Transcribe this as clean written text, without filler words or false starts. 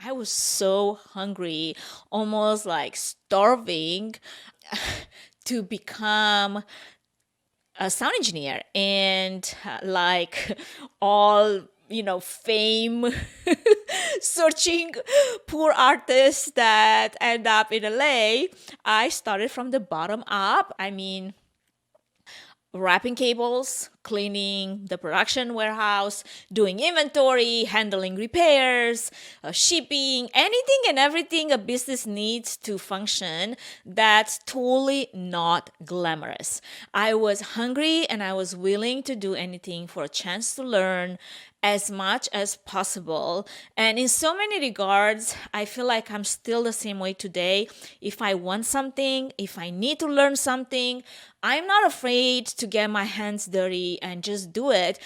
I was so hungry, almost like starving to become a sound engineer and like all fame searching poor artists that end up in LA. I started from the bottom up. I mean, wrapping cables, cleaning the production warehouse, doing inventory, handling repairs, shipping, anything and everything a business needs to function. That's totally not glamorous. I was hungry and I was willing to do anything for a chance to learn as much as possible. And in so many regards, I feel like I'm still the same way today. If I want something, if I need to learn something, I'm not afraid to get my hands dirty and just do it.